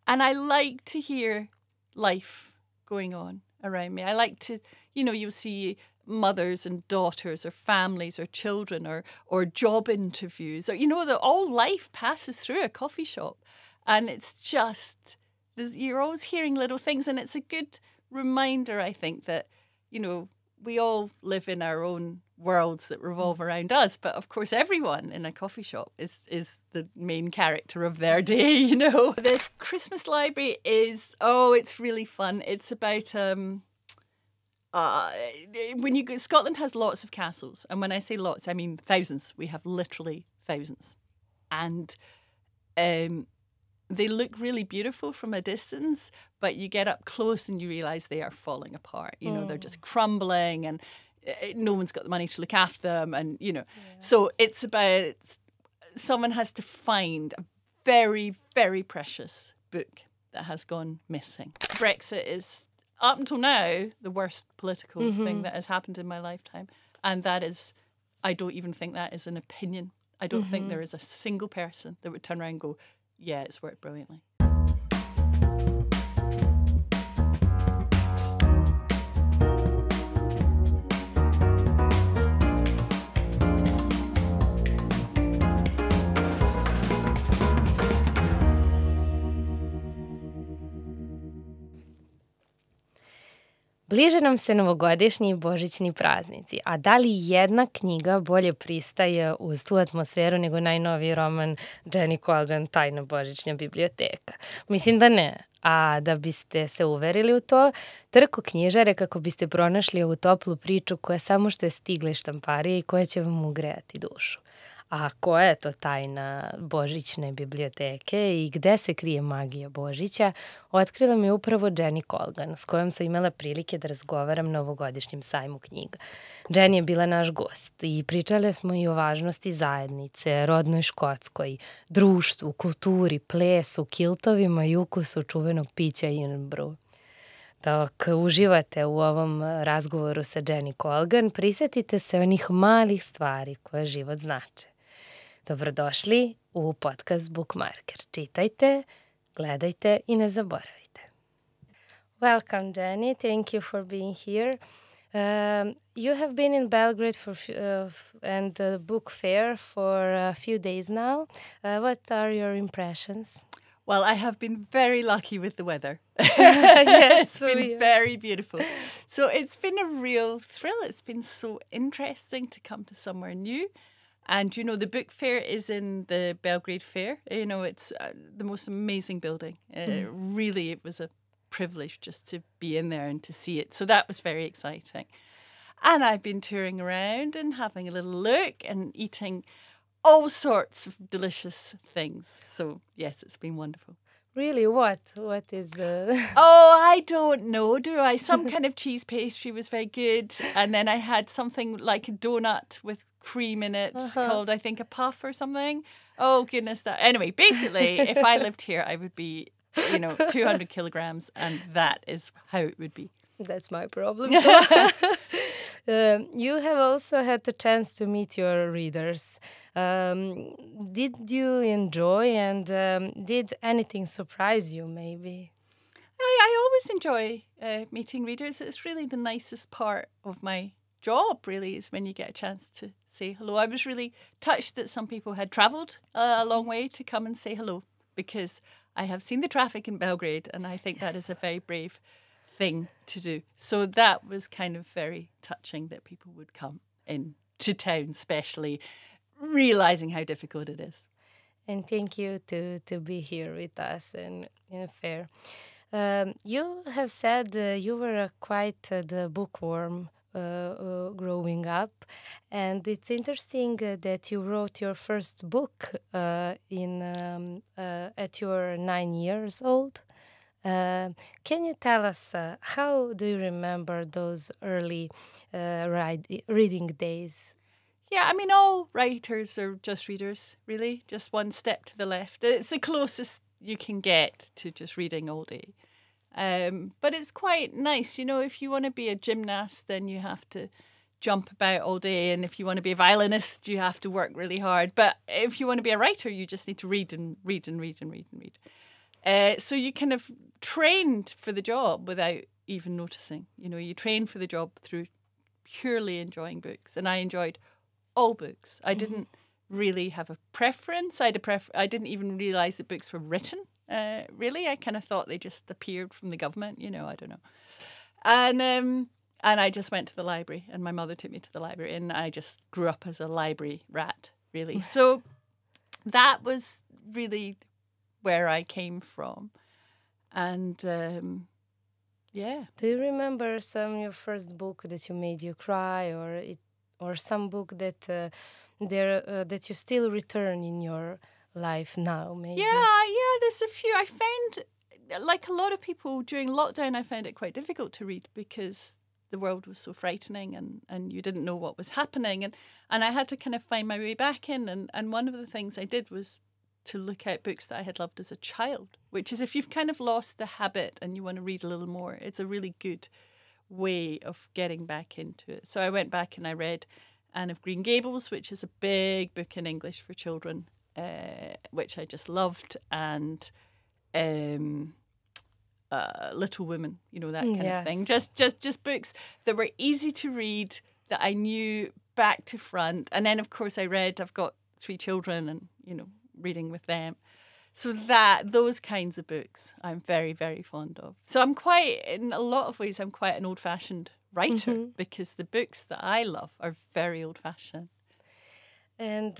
And I like to hear life going on around me. I like to, you'll see mothers and daughters or families or children or job interviews or, that all life passes through a coffee shop. And it's just, you're always hearing little things. And it's a good reminder, I think, that, we all live in our own worlds that revolve around us. But of course, everyone in a coffee shop is the main character of their day, The Christmas library is, it's really fun. It's about, when you go, Scotland has lots of castles. And when I say lots, I mean thousands. We have literally thousands. And they look really beautiful from a distance, but you get up close and you realise they are falling apart. They're just crumbling and no one's got the money to look after them. And, so it's about someone has to find a very, very precious book that has gone missing. Brexit is, up until now, the worst political thing that has happened in my lifetime. And that is, I don't even think that is an opinion. I don't think there is a single person that would turn around and go, yeah, it's worked brilliantly. Bliže nam se novogodišnji i božićni praznici, a da li jedna knjiga bolje pristaje uz tu atmosferu nego najnoviji roman Dženi Kolgan, Tajna, Božićna biblioteka? Mislim da ne. A da biste se uverili u to, trku knjižare kako biste pronašli ovu toplu priču koja samo što je stigla iz štamparije i koja će vam ugrejati dušu. A koja je to tajna Božićne biblioteke i gde se krije magija Božića, otkrila mi upravo Dženi Kolgan, s kojom sam imala prilike da razgovaram na ovogodišnjem sajmu knjiga. Dženi je bila naš gost i pričali smo i o važnosti zajednice, rodnoj Škotskoj, društvu, kulturi, plesu, kiltovima i ukusu čuvenog pića Brew. Dok uživate u ovom razgovoru sa Dženi Kolgan, prisjetite se onih malih stvari koje život znače. Dobrodošli u podkast Bukmarker. Čitajte, gledajte i ne zaboravite. Welcome, Dženi. Thank you for being here. You have been in Belgrade and the book fair for a few days now. What are your impressions? Well, I have been very lucky with the weather. Yes, it's been very beautiful. So it's been a real thrill. It's been so interesting to come to somewhere new. And, the book fair is in the Belgrade Fair. It's the most amazing building. Really, it was a privilege just to be in there and to see it. So that was very exciting. And I've been touring around and having a little look and eating all sorts of delicious things. So, yes, it's been wonderful. Really? What? What is the... I don't know, do I? Some kind of cheese pastry was very good. And then I had something like a donut with cream in it called, I think, a puff or something. Oh, goodness. Anyway, basically, if I lived here, I would be, 200 kilograms. And that is how it would be. That's my problem. You have also had the chance to meet your readers. Did you enjoy and did anything surprise you maybe? I always enjoy meeting readers. It's really the nicest part of my job, really, is when you get a chance to say hello. I was really touched that some people had travelled a long way to come and say hello, because I have seen the traffic in Belgrade and I think that is a very brave thing to do. So that was kind of very touching that people would come into town, especially realising how difficult it is. And thank you to be here with us in a fair. You have said you were quite the bookworm growing up, and it's interesting that you wrote your first book at your 9 years old. Can you tell us how do you remember those early reading days? Yeah, I mean, all writers are just readers, really. Just one step to the left. It's the closest you can get to just reading all day. But it's quite nice, if you want to be a gymnast, then you have to jump about all day. And if you want to be a violinist, you have to work really hard. But if you want to be a writer, you just need to read and read and read and read and read. So you kind of trained for the job without even noticing. You know, you trained for the job through purely enjoying books. And I enjoyed all books. I didn't really have a preference. I didn't even realise that books were written, really. I kind of thought they just appeared from the government, you know, I don't know. And I just went to the library, and my mother took me to the library, and I just grew up as a library rat, really. So that was really where I came from. And yeah. Do you remember your first book that you made you cry, or some book that that you still return in your life now, maybe? Yeah, there's a few. I found, like a lot of people during lockdown, I found it quite difficult to read because the world was so frightening and you didn't know what was happening. And I had to kind of find my way back in. And one of the things I did was to look at books that I had loved as a child, which is if you've kind of lost the habit and you want to read a little more, it's a really good way of getting back into it. So I went back and I read Anne of Green Gables, which is a big book in English for children, which I just loved, and Little Women, you know, that kind of thing. Just books that were easy to read, that I knew back to front. And then, of course, I've got 3 children and, you know, reading with them. So those kinds of books I'm very, very fond of. So in a lot of ways, I'm quite an old-fashioned writer because the books that I love are very old-fashioned. And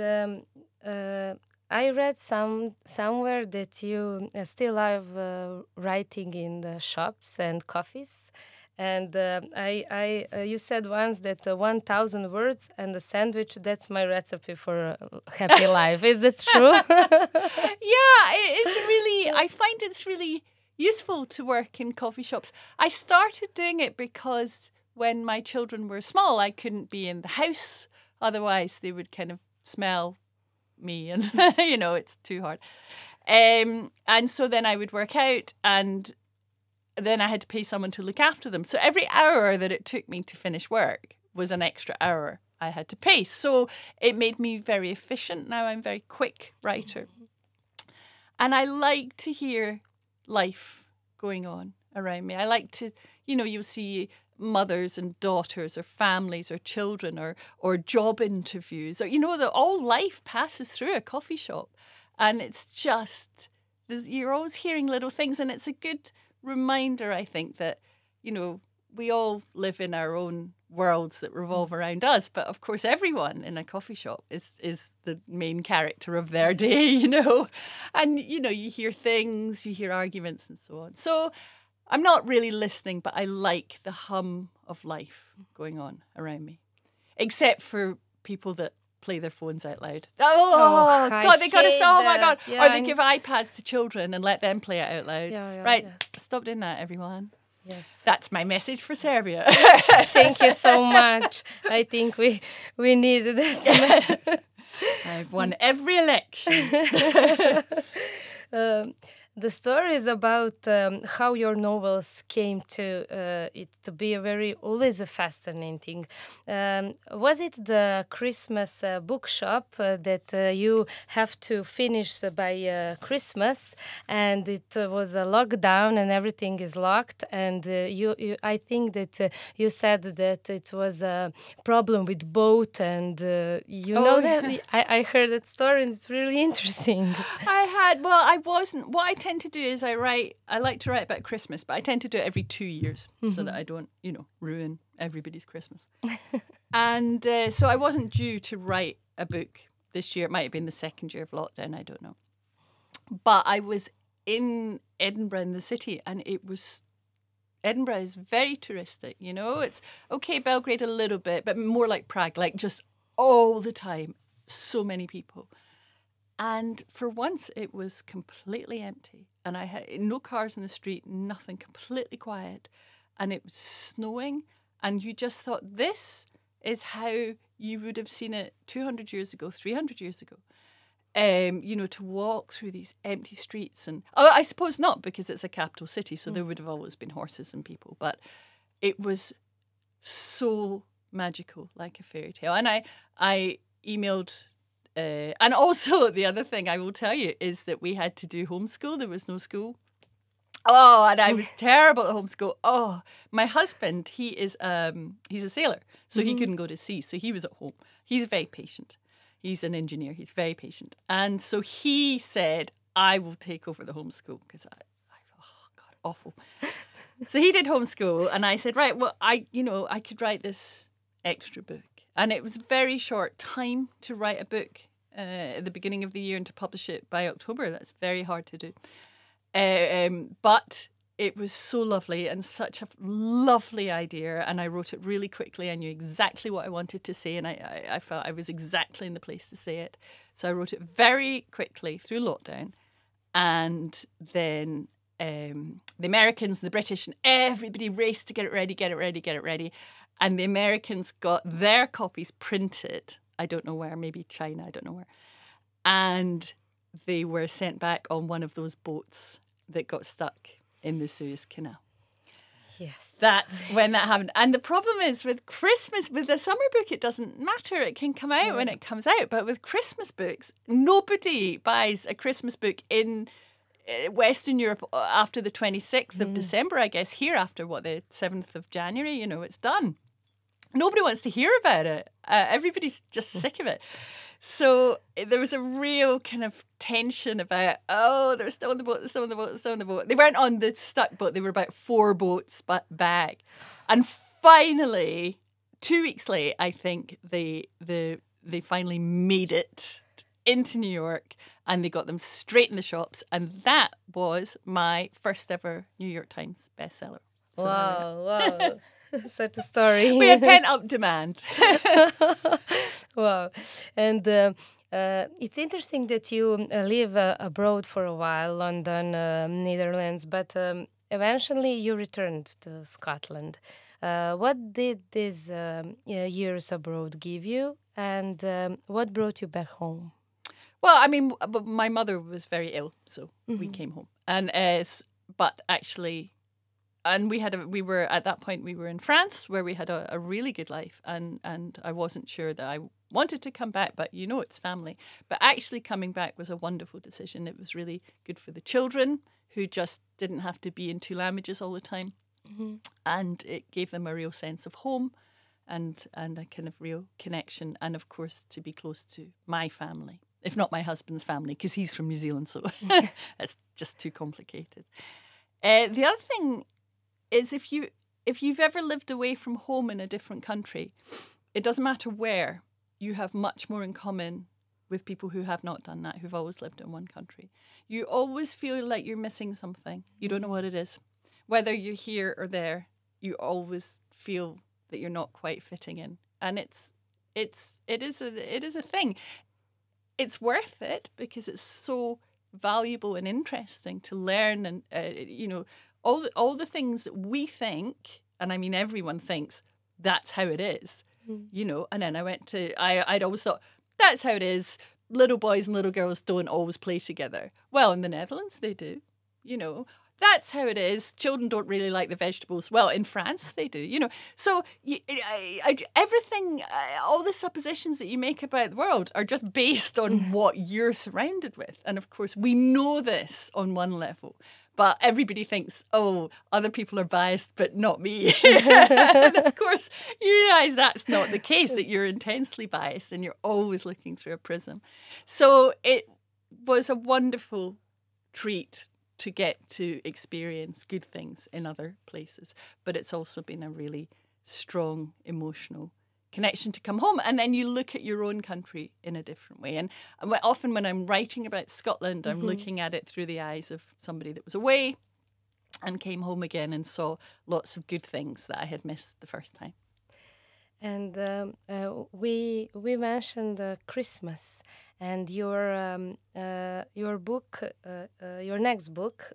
I read somewhere that you still love writing in the shops and coffees. And you said once that 1,000 words and a sandwich, that's my recipe for a happy life. Is that true? Yeah, I find it's really useful to work in coffee shops. I started doing it because when my children were small, I couldn't be in the house. Otherwise, they would kind of smell me and, you know, it's too hard. And so then I would work out, and then I had to pay someone to look after them. So every hour that it took me to finish work was an extra hour I had to pay. So it made me very efficient. Now I'm a very quick writer. And I like to hear life going on around me. I like to, you know, you'll see mothers and daughters or families or children or job interviews. Or, you know, all life passes through a coffee shop. And it's just, you're always hearing little things. And it's a good reminder, I think, that, you know, we all live in our own worlds that revolve around us. But of course, everyone in a coffee shop is the main character of their day, you know. And, you know, you hear things, you hear arguments and so on. So I'm not really listening, but I like the hum of life going on around me. Except for people that play their phones out loud. Oh God, they got us. Oh my God. Yeah, or they give iPads to children and let them play it out loud. Right. Yes. Stop doing that, everyone. Yes. That's my message for Serbia. Thank you so much. I think we needed that. I've won every election. The story is about how your novels came to it to be always a fascinating. Was it the Christmas bookshop that you have to finish by Christmas, and it was a lockdown and everything is locked, and I think that you said that it was a problem with boat, and know that I heard that story and it's really interesting. I wasn't. What I tend to do is I like to write about Christmas, but I tend to do it every 2 years so that I don't, you know, ruin everybody's Christmas. And so I wasn't due to write a book this year. It might have been the second year of lockdown, I don't know. But I was in Edinburgh, in the city, and Edinburgh is very touristic, you know. It's okay, Belgrade a little bit, but more like Prague, like just all the time, so many people. And for once, it was completely empty. And I had no cars in the street, nothing, completely quiet. And it was snowing. And you just thought, this is how you would have seen it 200 years ago, 300 years ago. You know, to walk through these empty streets. And I suppose not, because it's a capital city, so there would have always been horses and people. But it was so magical, like a fairy tale. And I emailed And also the other thing I will tell you is that we had to do homeschool. There was no school. Oh, and I was terrible at homeschool. Oh, my husband, he's a sailor, so he couldn't go to sea. So he was at home. He's very patient. He's an engineer. He's very patient. And so he said, I will take over the homeschool because oh God, awful. So he did homeschool and I said, right, well, I could write this extra book. And it was a very short time to write a book at the beginning of the year and to publish it by October. That's very hard to do. But it was so lovely and such a lovely idea. And I wrote it really quickly. I knew exactly what I wanted to say. And I felt I was exactly in the place to say it. So I wrote it very quickly through lockdown. And then the Americans, the British, and everybody raced to get it ready. And the Americans got their copies printed. I don't know where, maybe China, I don't know where. And they were sent back on one of those boats that got stuck in the Suez Canal. Yes. That's when that happened. And the problem is with Christmas, with the summer book, it doesn't matter. It can come out when it comes out. But with Christmas books, nobody buys a Christmas book in Western Europe after the 26th of December, I guess. Here after, the 7th of January, it's done. Nobody wants to hear about it. Everybody's just sick of it. So there was a real kind of tension about, they're still on the boat. They weren't on the stuck boat. They were about 4 boats back. And finally, 2 weeks late, I think, they finally made it into New York and they got them straight in the shops. And that was my first ever New York Times bestseller. So wow. Such a story. We had pent-up demand. Wow. And it's interesting that you live abroad for a while, London, Netherlands, but eventually you returned to Scotland. What did these years abroad give you, and what brought you back home? Well, I mean, my mother was very ill, so we came home. And but actually... And we were at that point, we were in France where we had a really good life. And I wasn't sure that I wanted to come back, but it's family. But actually coming back was a wonderful decision. It was really good for the children who just didn't have to be in 2 languages all the time. And it gave them a real sense of home and a kind of real connection. And of course, to be close to my family, if not my husband's family, because he's from New Zealand. So it's just too complicated. The other thing is if you've ever lived away from home in a different country, it doesn't matter where, you have much more in common with people who have not done that, who've always lived in one country. You always feel like you're missing something. You don't know what it is. Whether you're here or there, you always feel that you're not quite fitting in. And it is a thing. It's worth it because it's so valuable and interesting to learn and all the things that we think, and I mean everyone thinks that's how it is, and then I'd always thought that's how it is. Little boys and little girls don't always play together. Well, in the Netherlands they do, that's how it is. Children don't really like the vegetables. Well, in France they do, So everything, all the suppositions that you make about the world are just based on what you're surrounded with. And of course, we know this on one level. But everybody thinks, other people are biased, but not me. And of course, you realise that's not the case, that you're intensely biased and you're always looking through a prism. So it was a wonderful treat to get to experience good things in other places. But it's also been a really strong emotional connection to come home. And then you look at your own country in a different way. And often when I'm writing about Scotland, I'm looking at it through the eyes of somebody that was away and came home again and saw lots of good things that I had missed the first time. And we mentioned Christmas, and your book, your next book,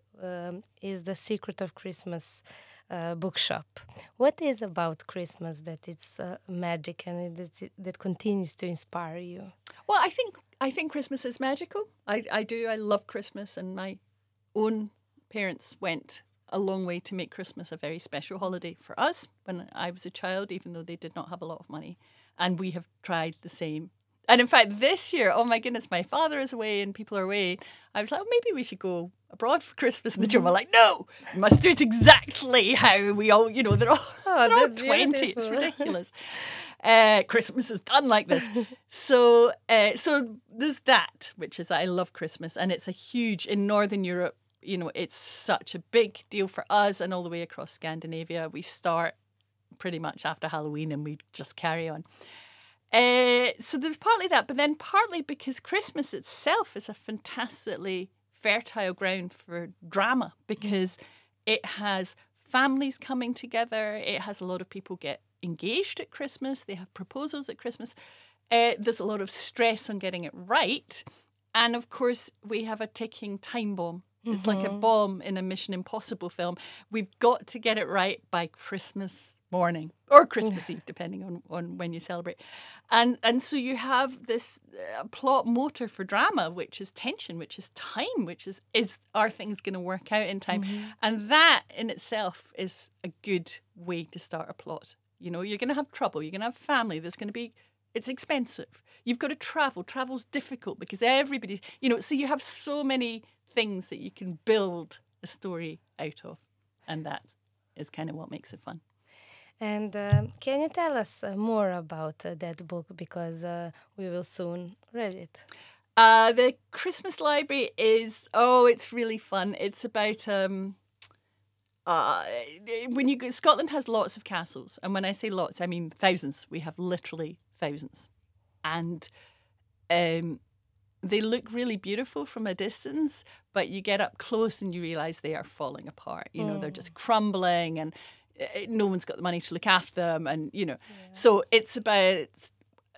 is The Secret of Christmas bookshop. What is about Christmas that it's magic and that continues to inspire you? Well, I think Christmas is magical. I do. I love Christmas, and my own parents went a long way to make Christmas a very special holiday for us when I was a child, even though they did not have a lot of money. And we have tried the same And in fact, this year, oh my goodness, my father is away and people are away. I was like, oh, maybe we should go abroad for Christmas. And the children were like, no, we must do it exactly how we all, they're all 20. Beautiful. It's ridiculous. Christmas is done like this. So there's that, which is I love Christmas. And it's a huge, in Northern Europe, it's such a big deal for us, and all the way across Scandinavia. We start pretty much after Halloween and we just carry on. So there's partly that, but then partly because Christmas itself is a fantastically fertile ground for drama, because it has families coming together. It has a lot of people get engaged at Christmas. They have proposals at Christmas. There's a lot of stress on getting it right. And of course, we have a ticking time bomb. It's like a bomb in a Mission Impossible film. We've got to get it right by Christmas morning or Christmas Eve, depending on when you celebrate. And so you have this plot motor for drama, which is tension, which is time, which is are things going to work out in time? And that in itself is a good way to start a plot. You're going to have trouble. You're going to have family. There's going to be... It's expensive. You've got to travel. Travel's difficult because everybody... so you have so many things that you can build a story out of. And that is kind of what makes it fun. And can you tell us more about that book? Because we will soon read it. The Christmas Library is... it's really fun. It's about... when you go... Scotland has lots of castles. And when I say lots, I mean thousands. We have literally thousands. And... they look really beautiful from a distance, but you get up close and you realise they are falling apart. They're just crumbling and no one's got the money to look after them. And, so it's about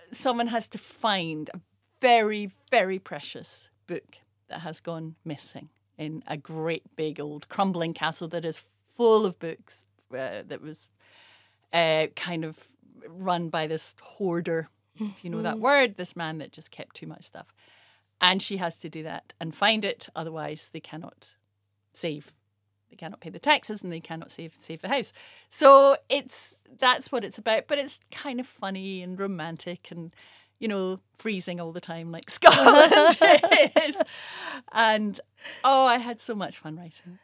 someone has to find a very, very precious book that has gone missing in a great big old crumbling castle that is full of books that was kind of run by this hoarder, if you know that word, this man that just kept too much stuff. And she has to do that and find it. Otherwise, they cannot save. They cannot pay the taxes and they cannot save the house. So that's what it's about. But it's kind of funny and romantic and, freezing all the time like Scotland is. And, I had so much fun writing.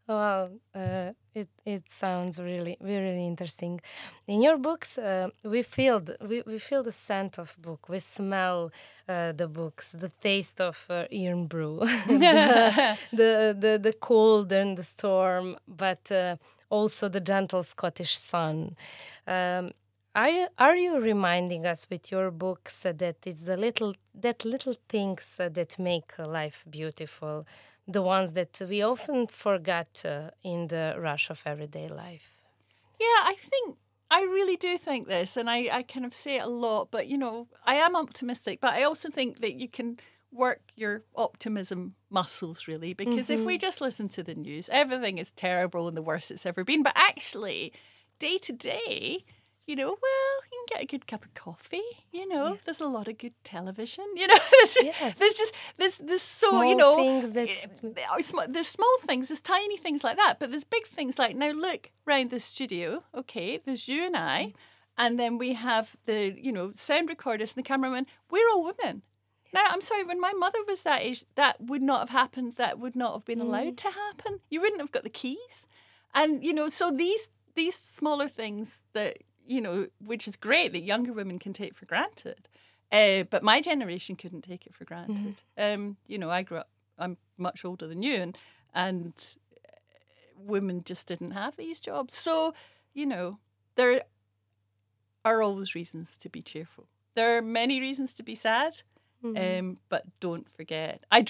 Wow, it sounds really, really interesting. In your books, we feel the scent of book. We smell the books, the taste of iron brew, the cold and the storm, but also the gentle Scottish sun. Are you reminding us with your books that it's the little things that make life beautiful? The ones that we often forget in the rush of everyday life. Yeah, I really do think this, and I kind of say it a lot, but, I am optimistic, but I also think that you can work your optimism muscles, really, because if we just listen to the news, everything is terrible and the worst it's ever been, but actually, day to day, you can get a good cup of coffee, there's a lot of good television, Yes. there's so, small things there's small things, there's tiny things like that, but there's big things like, now look round the studio, okay, there's you and I, and then we have the, sound recorders and the cameraman, we're all women. Yes. Now, I'm sorry, when my mother was that age, that would not have happened, that would not have been allowed to happen. You wouldn't have got the keys. And, so these smaller things that, which is great that younger women can take for granted. But my generation couldn't take it for granted. I grew up, I'm much older than you, and women just didn't have these jobs. So, there are always reasons to be cheerful. There are many reasons to be sad, but don't forget. I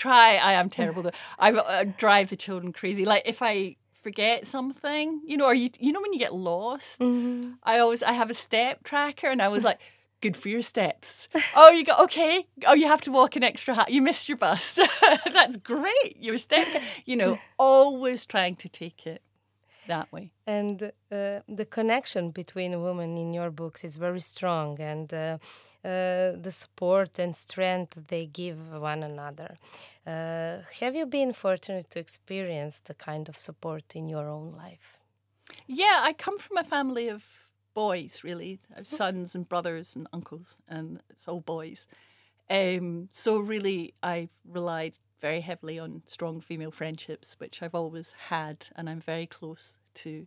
am terrible though. I drive the children crazy. Like if I forget something, or when you get lost, I have a step tracker, and I was like, good for your steps. Oh, you got okay. Oh, you have to walk an extra you missed your bus. That's great. Your step, always trying to take it that way. And the connection between women in your books is very strong, and the support and strength they give one another. Have you been fortunate to experience the kind of support in your own life? Yeah, I come from a family of boys, really. I have sons and brothers and uncles, and it's all boys. So really, I've relied very heavily on strong female friendships, which I've always had, and I'm very close to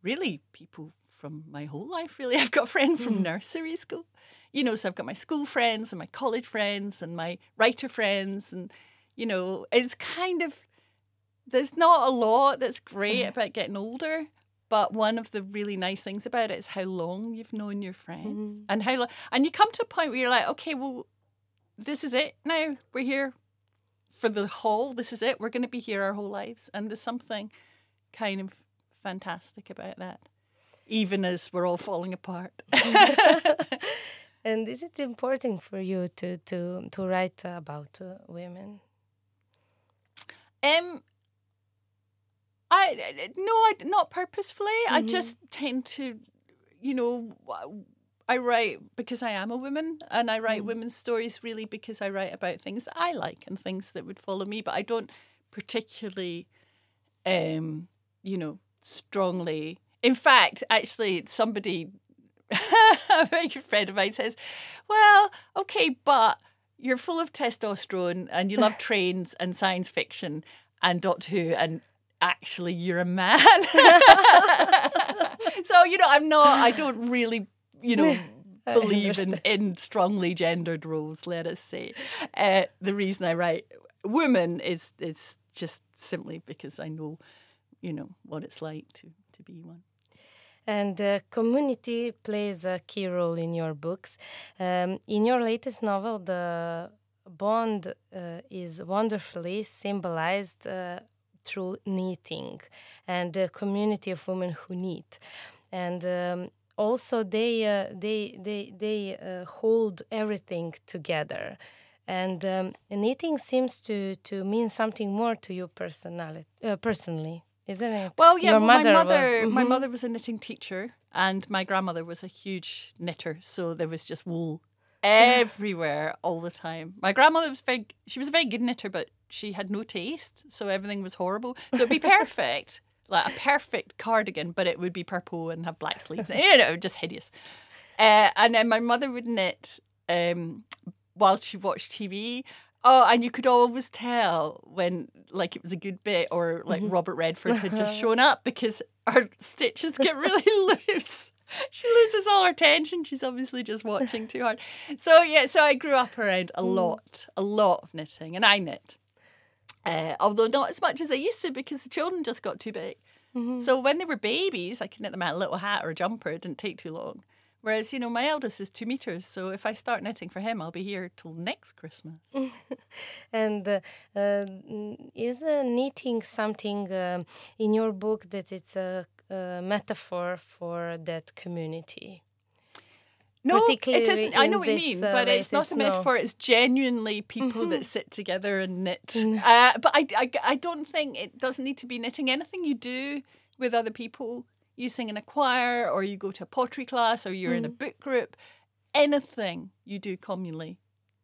really people from my whole life, really. I've got a friend from nursery school, you know, so I've got my school friends and my college friends and my writer friends, and, you know, it's kind of, there's not a lot that's great about getting older, but one of the really nice things about it is how long you've known your friends and how long, and you come to a point where you're like, okay, well, this is it now. We're here for the whole, this is it. We're going to be here our whole lives. And there's something kind of fantastic about that, even as we're all falling apart. And is it important for you to write about women? Not purposefully. I just tend to, you know, I write because I am a woman, and I write women's stories really because I write about things that I like and things that would follow me. But I don't particularly, you know, strongly. In fact, actually, somebody, a very good friend of mine says, well, okay, but you're full of testosterone and you love trains and science fiction and Doctor Who, and actually you're a man. So, you know, I don't really, you know, believe in strongly gendered roles, let us say. The reason I write women is just simply because I know, you know, what it's like to be one. And community plays a key role in your books. In your latest novel, the bond is wonderfully symbolized through knitting and a community of women who knit. And also they hold everything together. And knitting seems to mean something more to you personally. Isn't it? Well, yeah. My mother was a knitting teacher, and my grandmother was a huge knitter. So there was just wool everywhere all the time. My grandmother was she was a very good knitter, but she had no taste, so everything was horrible. So it'd be perfect, like a perfect cardigan, but it would be purple and have black sleeves. You know, just hideous. And then my mother would knit whilst she watched TV. Oh, and you could always tell when, like, it was a good bit, or like Robert Redford had just shown up, because her stitches get really loose. She loses all her tension. She's obviously just watching too hard. So yeah, so I grew up around a lot of knitting, and I knit. Although not as much as I used to, because the children just got too big. So when they were babies, I could knit them out a little hat or a jumper. It didn't take too long. Whereas, you know, my eldest is 2 meters, so if I start knitting for him, I'll be here till next Christmas. And is knitting something in your book that it's a metaphor for that community? No, it isn't. I know what you mean, but it's not a metaphor. It's genuinely people that sit together and knit. But I don't think it doesn't need to be knitting. Anything you do with other people, you sing in a choir, or you go to a pottery class, or you're in a book group, anything you do communally,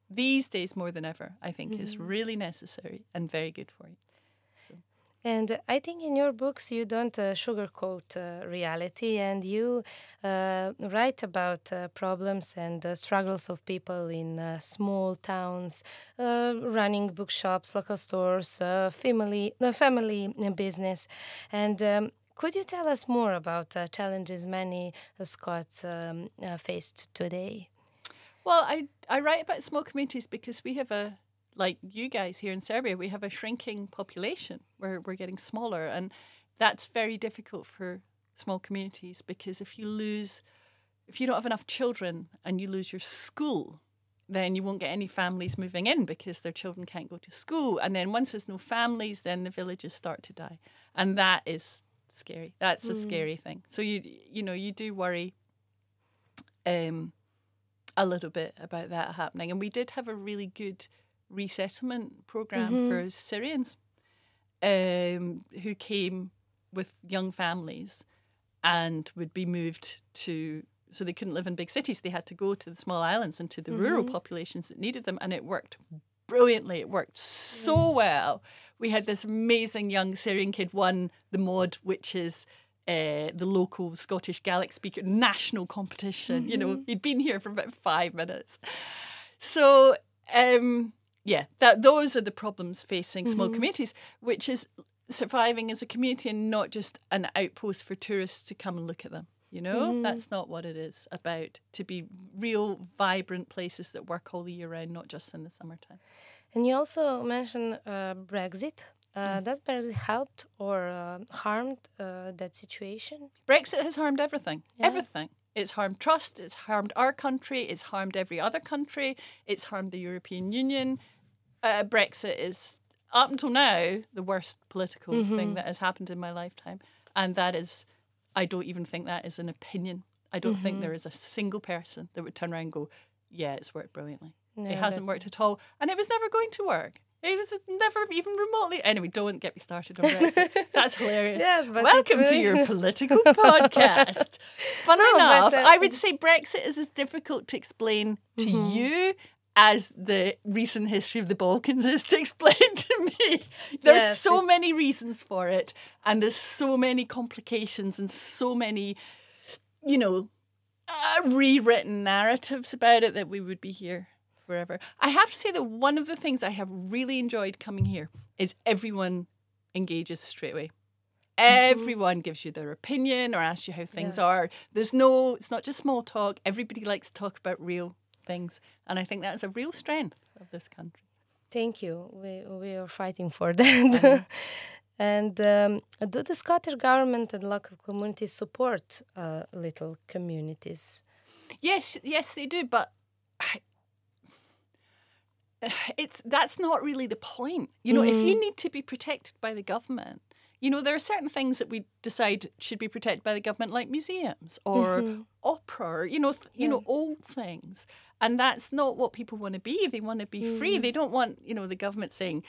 these days more than ever, I think is really necessary and very good for you. So. And I think in your books you don't sugarcoat reality, and you write about problems and struggles of people in small towns, running bookshops, local stores, family business. And could you tell us more about challenges many Scots faced today? Well, I write about small communities because we have like you guys here in Serbia, we have a shrinking population where we're getting smaller. And that's very difficult for small communities, because if you don't have enough children and you lose your school, then you won't get any families moving in because their children can't go to school. And then once there's no families, then the villages start to die. And that is scary. That's a scary thing. So you do worry a little bit about that happening. And we did have a really good resettlement program for Syrians who came with young families and would be moved to, so they couldn't live in big cities. They had to go to the small islands and to the rural populations that needed them. And it worked brilliantly. It worked so well. We had this amazing young Syrian kid won the MOD, which is the local Scottish Gaelic speaker national competition. You know, he'd been here for about 5 minutes. So, those are the problems facing small communities, which is surviving as a community and not just an outpost for tourists to come and look at them. You know, that's not what it is about, to be real, vibrant places that work all the year round, not just in the summertime. And you also mentioned Brexit. Does Brexit helped or harmed that situation? Brexit has harmed everything. Yeah. Everything. It's harmed trust. It's harmed our country. It's harmed every other country. It's harmed the European Union. Brexit is, up until now, the worst political thing that has happened in my lifetime. And that is, I don't even think that is an opinion. I don't think there is a single person that would turn around and go, yeah, it's worked brilliantly. No, it hasn't worked at all. And it was never going to work. It was never even remotely. Anyway, don't get me started on Brexit. That's hilarious. Yes, but welcome to your political podcast. Funnily enough, I would say Brexit is as difficult to explain to you as the recent history of the Balkans is to explain to me. There's so many reasons for it, and there's so many complications and so many, rewritten narratives about it that we would be here forever. I have to say that one of the things I have really enjoyed coming here is everyone engages straight away. Everyone gives you their opinion or asks you how things are. It's not just small talk. Everybody likes to talk about real things. And I think that's a real strength of this country. Thank you. We are fighting for that. And do the Scottish government and local communities support little communities? Yes, they do. But that's not really the point. If you need to be protected by the government, there are certain things that we decide should be protected by the government, like museums or opera, old things. And that's not what people want to be. They want to be free. They don't want, the government saying,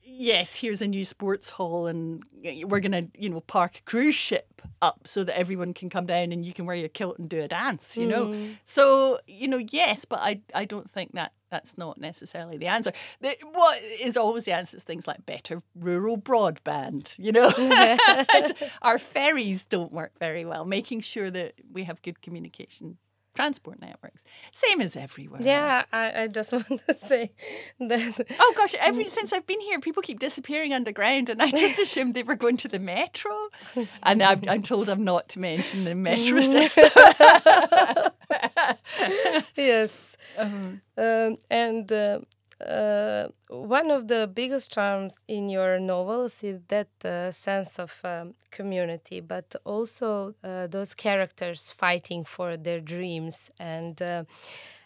yes, here's a new sports hall and we're going to, park a cruise ship up so that everyone can come down and you can wear your kilt and do a dance, So, yes, but I don't think that's not necessarily the answer. What is always the answer is things like better rural broadband, Our ferries don't work very well, making sure that we have good communication transport networks. Same as everywhere. Yeah, I just want to say that. Oh gosh, since I've been here, people keep disappearing underground, and I just assumed they were going to the metro. And I'm told I'm not to mention the metro system. Yes. One of the biggest charms in your novels is that sense of community, but also those characters fighting for their dreams. And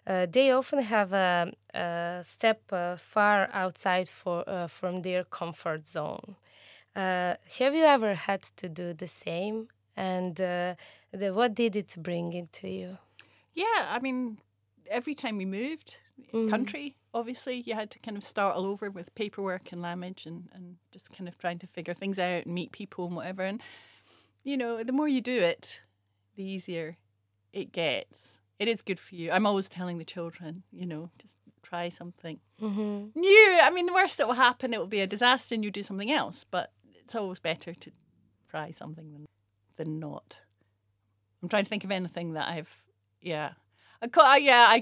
they often have a step far outside from their comfort zone. Have you ever had to do the same? And what did it bring into you? Yeah, I mean, every time we moved country, obviously, you had to kind of start all over with paperwork and language and just kind of trying to figure things out and meet people and whatever. And, the more you do it, the easier it gets. It is good for you. I'm always telling the children, just try something new. I mean, the worst that will happen, it will be a disaster and you do something else. But it's always better to try something than not. I'm trying to think of anything that I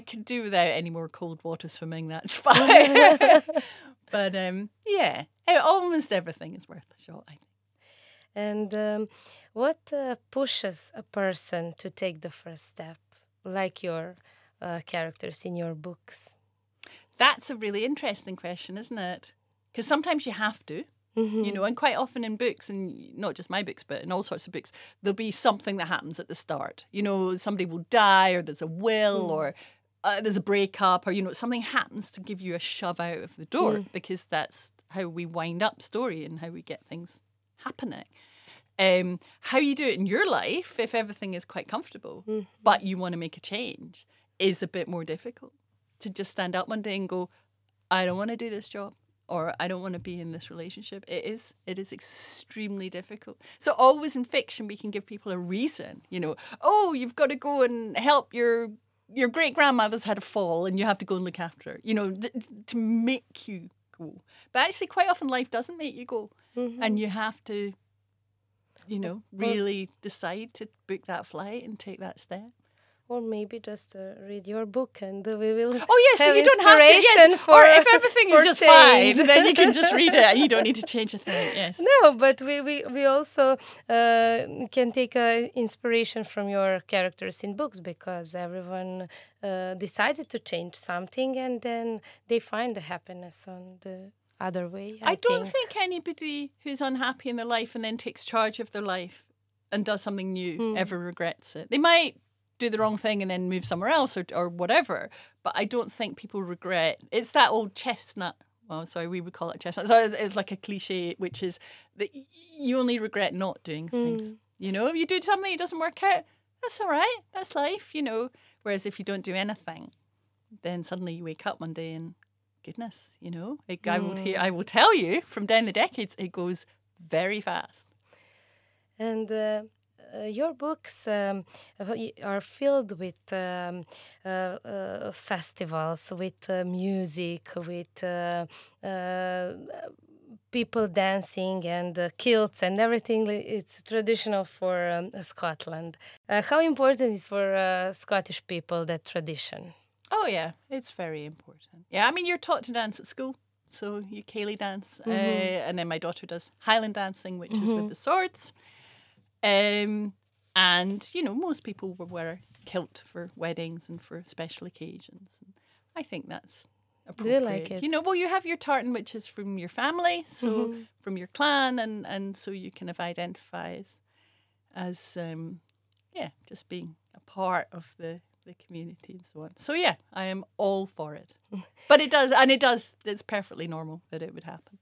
could do without any more cold water swimming. That's fine. But almost everything is worth a shot, I think. And what pushes a person to take the first step, like your characters in your books? That's a really interesting question, isn't it? Because sometimes you have to. And quite often in books, and not just my books, but in all sorts of books, there'll be something that happens at the start. Somebody will die, or there's a will, or there's a breakup, or, something happens to give you a shove out of the door, because that's how we wind up story and how we get things happening. How you do it in your life, if everything is quite comfortable, but you want to make a change, is a bit more difficult. To just stand up one day and go, I don't want to do this job. Or I don't want to be in this relationship. It is extremely difficult. So always in fiction, we can give people a reason. You've got to go and help your great-grandmother's had a fall and you have to go and look after her, to make you go. But actually, quite often life doesn't make you go. And you have to, really decide to book that flight and take that step. Or maybe just read your book and we will so have you don't have to, inspiration yes. for Or if everything is just change. fine, then you can just read it and you don't need to change a thing, yes. No, but we also can take inspiration from your characters in books, because everyone decided to change something and then they find the happiness on the other way. I don't think anybody who's unhappy in their life and then takes charge of their life and does something new ever regrets it. They might do the wrong thing and then move somewhere else or whatever, but I don't think people regret. It's that old chestnut. Well, sorry, we would call it chestnut. So it's like a cliche, which is that you only regret not doing things. You know, if you do something, it doesn't work out, that's all right. That's life, you know. Whereas if you don't do anything, then suddenly you wake up one day and goodness, you know, I will tell you from down the decades, it goes very fast. And your books are filled with festivals, with music, with people dancing and kilts and everything. It's traditional for Scotland. How important is for Scottish people that tradition? Oh, yeah, it's very important. Yeah, I mean, you're taught to dance at school. So you Cayley dance. And then my daughter does Highland dancing, which is with the swords. And, you know, most people will wear a kilt for weddings and for special occasions. And I think that's appropriate. Do you like it? You know, well, you have your tartan, which is from your family, so from your clan, and so you kind of identify as just being a part of the community and so on. So, yeah, I am all for it. But it's perfectly normal that it would happen.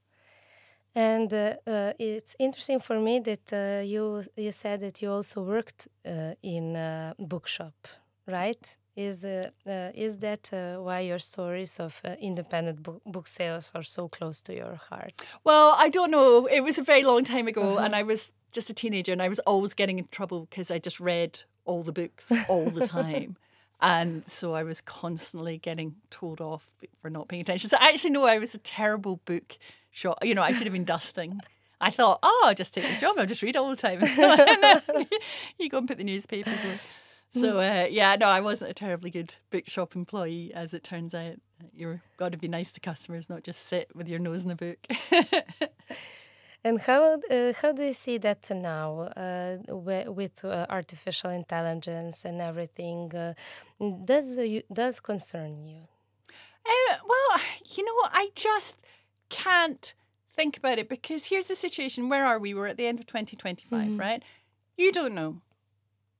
And it's interesting for me that you said that you also worked in a bookshop, right? Is that why your stories of independent book sales are so close to your heart? Well, I don't know. It was a very long time ago, and I was just a teenager, and I was always getting in trouble because I just read all the books all the time. And so I was constantly getting told off for not paying attention. So actually, no, I was a terrible book shop. You know, I should have been dusting. I thought, I'll just take this job and I'll just read all the time. And then you go and put the newspapers away. So, no, I wasn't a terribly good bookshop employee, as it turns out. You've got to be nice to customers, not just sit with your nose in a book. And how do you see that now with artificial intelligence and everything? Does concern you? Well, you know, I just can't think about it, because here's the situation. Where are we? We're at the end of 2025, right? You don't know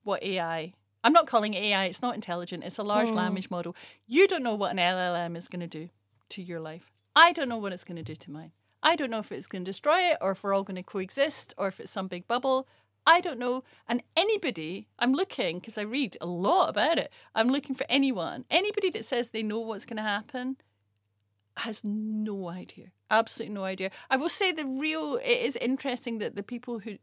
what AI... I'm not calling it AI. It's not intelligent. It's a large language model. You don't know what an LLM is going to do to your life. I don't know what it's going to do to mine. I don't know if it's going to destroy it, or if we're all going to coexist, or if it's some big bubble. I don't know. And anybody, I'm looking, because I read a lot about it, I'm looking for anybody that says they know what's going to happen has no idea. Absolutely no idea. I will say it is interesting that the people who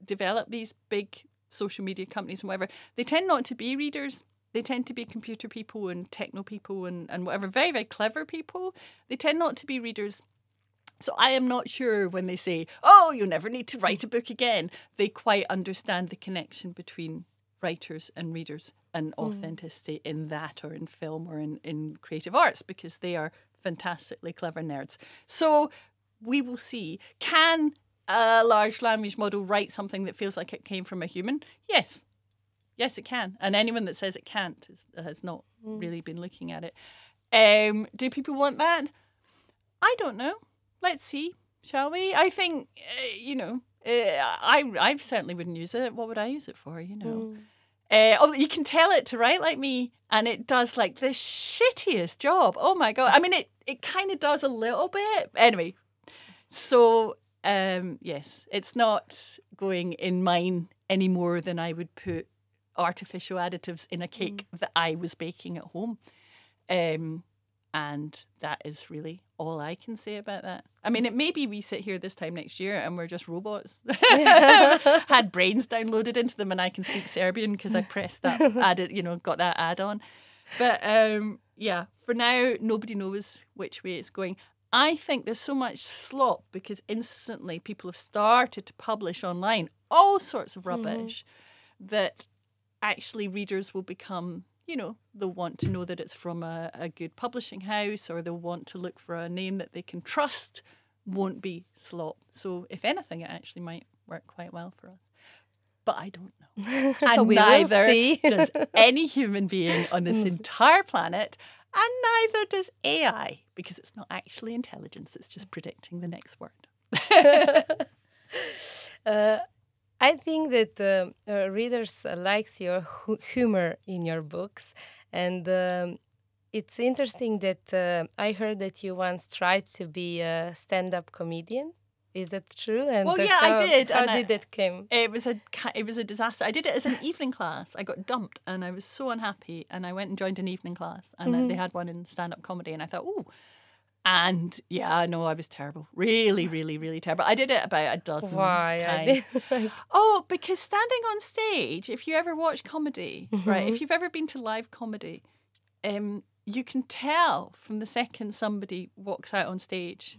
develop these big social media companies and whatever, they tend not to be readers. They tend to be computer people and techno people and whatever, very, very clever people. They tend not to be readers. So I am not sure when they say, oh, you never need to write a book again, they quite understand the connection between writers and readers and authenticity in that, or in film, or in creative arts, because they are fantastically clever nerds. So we will see. Can a large language model write something that feels like it came from a human? Yes. Yes, it can. And anyone that says it can't has not really been looking at it. Do people want that? I don't know. Let's see, shall we? I think, I certainly wouldn't use it. What would I use it for, you know? You can tell it to write like me, and it does like the shittiest job. Oh my God. I mean, it kind of does a little bit. Anyway, so, yes, it's not going in mine any more than I would put artificial additives in a cake that I was baking at home. And that is really all I can say about that. I mean, it may be we sit here this time next year and we're just robots. Had brains downloaded into them, and I can speak Serbian because I pressed that got that add-on. But for now, nobody knows which way it's going. I think there's so much slop because instantly people have started to publish online all sorts of rubbish that actually readers will become they'll want to know that it's from a good publishing house, or they'll want to look for a name that they can trust, won't be slop. So if anything, it actually might work quite well for us. But I don't know. And neither does any human being on this entire planet, and neither does AI, because it's not actually intelligence, it's just predicting the next word. I think that readers likes your humor in your books, and it's interesting that I heard that you once tried to be a stand-up comedian. Is that true? And well, yeah, I did. How did that come? It was a disaster. I did it as an evening class. I got dumped, and I was so unhappy. And I went and joined an evening class, and they had one in stand-up comedy. And I thought, oh, and yeah, no, I was terrible. Really, really, really terrible. I did it about a dozen times. Oh, because standing on stage, if you ever watch comedy, right? If you've ever been to live comedy, you can tell from the second somebody walks out on stage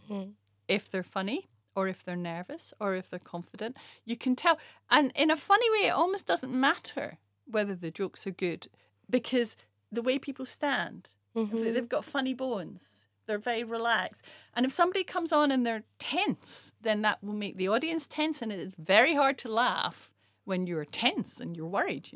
if they're funny, or if they're nervous, or if they're confident. You can tell. And in a funny way, it almost doesn't matter whether the jokes are good, because the way people stand, they've got funny bones, they're very relaxed. And if somebody comes on and they're tense, then that will make the audience tense, and it's very hard to laugh when you're tense and you're worried,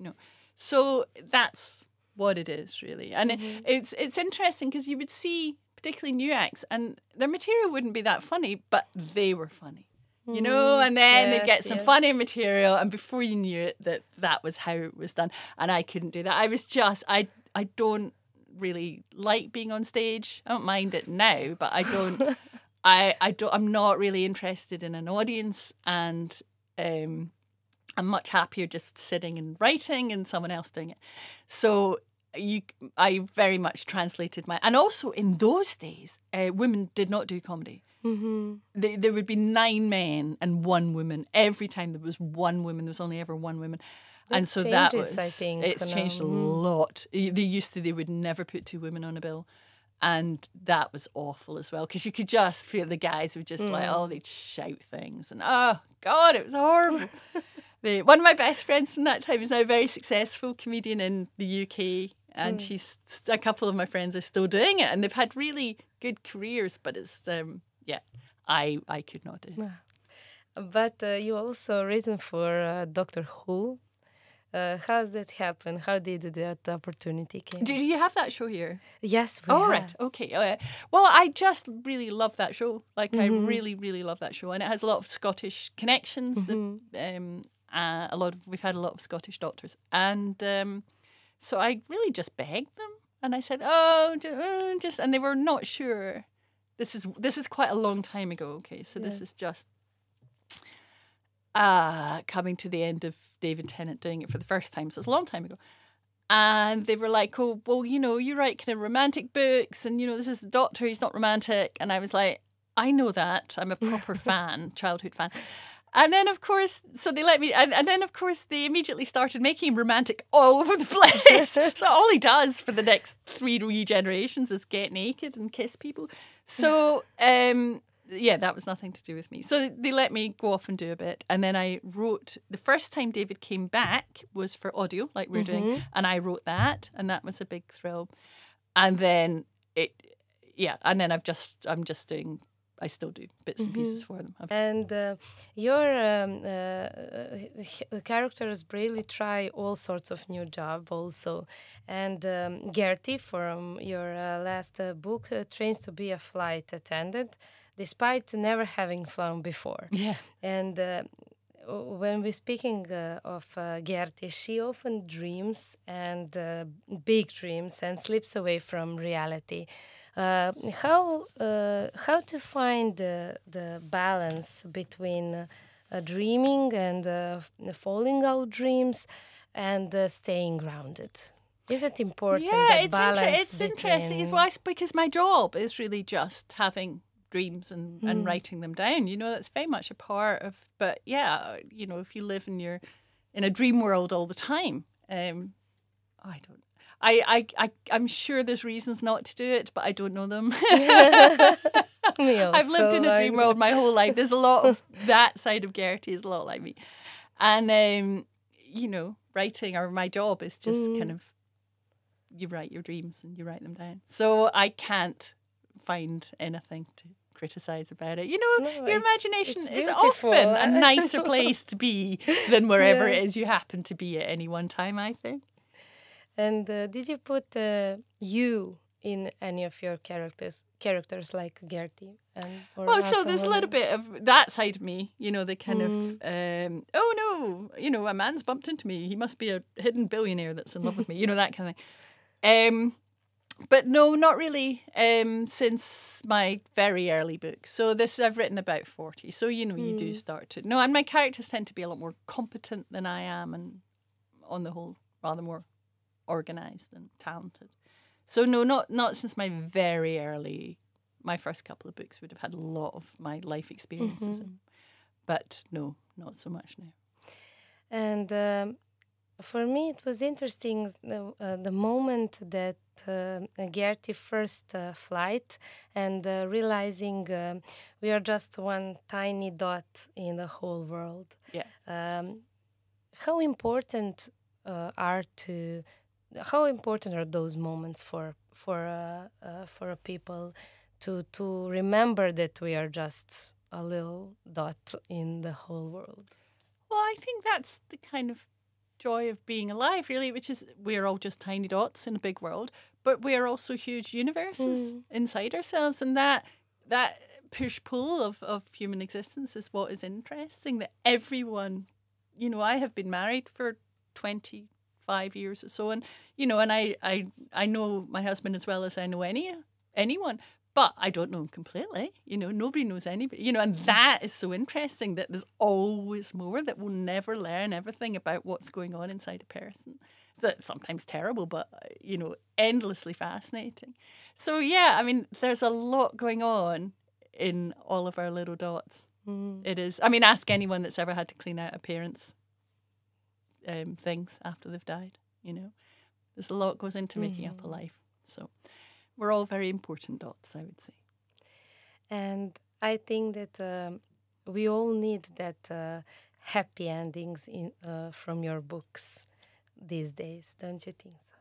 So that's what it is, really. And it's interesting, because you would see particularly new acts, and their material wouldn't be that funny, but they were funny, and then they'd get some funny material, and before you knew it, that was how it was done. And I couldn't do that. I was just, I don't really like being on stage. I don't mind it now, but I don't, I'm not really interested in an audience, and I'm much happier just sitting and writing and someone else doing it. So I very much translated and also in those days, women did not do comedy. There would be 9 men and 1 woman. Every time there was 1 woman, there was only ever 1 woman. And so that was, I think, it's changed a lot. They would never put 2 women on a bill. And that was awful as well, because you could just feel the guys were just they'd shout things. And oh, God, it was horrible. One of my best friends from that time is now a very successful comedian in the UK. And a couple of my friends are still doing it, and they've had really good careers. But it's I could not do it. But you also written for Doctor Who. How did that happen? How did that opportunity came? Do you have that show here? Yes, we have. Oh, right. Okay. Well, I just really love that show. Like, I really, really love that show. And it has a lot of Scottish connections. We've had a lot of Scottish doctors. And so I really just begged them, and I said, and they were not sure. This is quite a long time ago. Okay, so this is just coming to the end of David Tennant doing it for the first time. So it's a long time ago, and they were like, "Oh, well, you write kind of romantic books, and this is the Doctor. He's not romantic." And I was like, "I know that. I'm a proper fan, childhood fan." And then, of course, so they let me, and then, of course, they immediately started making him romantic all over the place. So all he does for the next 3 generations is get naked and kiss people. So, that was nothing to do with me. So they let me go off and do a bit. And then I wrote, the first time David came back was for audio, like we're doing. And I wrote that, and that was a big thrill. And then I'm just doing, I still do bits and pieces for them. And your characters really try all sorts of new jobs also. And Gertie from your last book trains to be a flight attendant, despite never having flown before. Yeah. And when we're speaking of Gertie, she often dreams, and big dreams, and slips away from reality. How to find the balance between dreaming and following out dreams and staying grounded? Is it important? Yeah, balance it's interesting. It's because my job is really just having dreams and writing them down. That's very much a part of. But yeah, if you live in a dream world all the time, I'm sure there's reasons not to do it, but I don't know them. I've lived in a dream world my whole life. There's a lot of that side of Gertie is a lot like me. And, writing, or my job is just kind of, you write your dreams and you write them down. So I can't find anything to criticize about it. Your imagination is often a nicer place to be than wherever it is you happen to be at any one time, I think. And did you put you in any of your characters like Gertie? So there's a little bit of that side of me, the kind of, oh no, a man's bumped into me. He must be a hidden billionaire that's in love with me, that kind of thing. But no, not really, since my very early book. So this I've written about 40. So, you do start to... No, and my characters tend to be a lot more competent than I am and on the whole rather more organised and talented. So no, not since my very early... My first couple of books would have had a lot of my life experiences in. But no, not so much now. And for me, it was interesting the moment that Gertie first flight and realizing we are just one tiny dot in the whole world. Yeah. How important are those moments for people to remember that we are just a little dot in the whole world? Well, I think that's the kind of joy of being alive, really, which is we're all just tiny dots in a big world, but we're also huge universes inside ourselves, and that push-pull of human existence is what is interesting, that everyone, I have been married for 25 years or so, and, and I know my husband as well as I know anyone, but I don't know him completely. Nobody knows anybody. And that is so interesting, that there's always more, that we'll never learn everything about what's going on inside a person. That's sometimes terrible, but, endlessly fascinating. So, yeah, I mean, there's a lot going on in all of our little dots. It is. I mean, ask anyone that's ever had to clean out a parent's things after they've died, There's a lot goes into making up a life. So... we're all very important dots, I would say. And I think that we all need that happy endings from your books these days, don't you think so?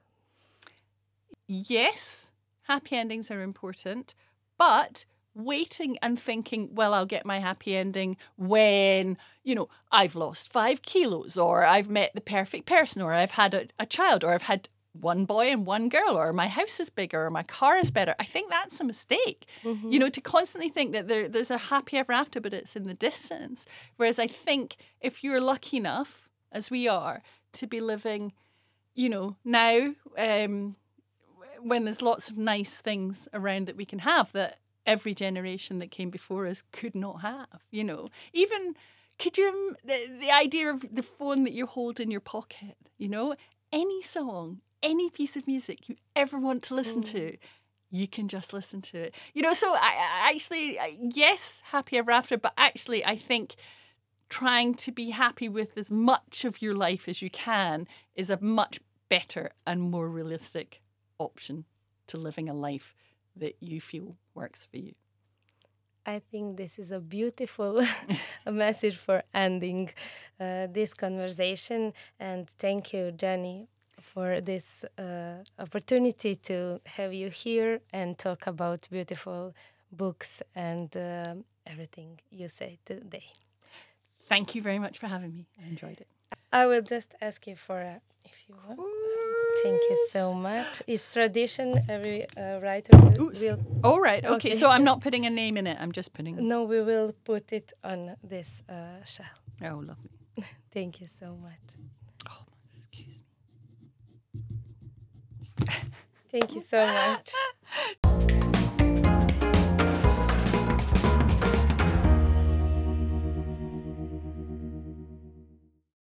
Yes, happy endings are important, but waiting and thinking, well, I'll get my happy ending when, I've lost 5 kilos, or I've met the perfect person, or I've had a child, or I've had one boy and one girl, or my house is bigger, or my car is better. I think that's a mistake. To constantly think that there's a happy ever after, but it's in the distance. Whereas I think if you're lucky enough, as we are, to be living, now, when there's lots of nice things around that we can have, that every generation that came before us could not have, Even, could you, the idea of the phone that you hold in your pocket, any song, any piece of music you ever want to listen to, you can just listen to it. So I actually, yes, happy ever after, but actually I think trying to be happy with as much of your life as you can is a much better and more realistic option to living a life that you feel works for you. I think this is a beautiful message for ending this conversation. And thank you, Dženi, for this opportunity to have you here and talk about beautiful books and everything you say today. Thank you very much for having me. I enjoyed it. I will just ask you for if you want. Thank you so much. It's tradition. Every writer will... Oh, right. Okay. So I'm not putting a name in it. I'm just putting... No, we will put it on this shell. Oh, lovely. Thank you so much. Oh, excuse me. Thank you so much.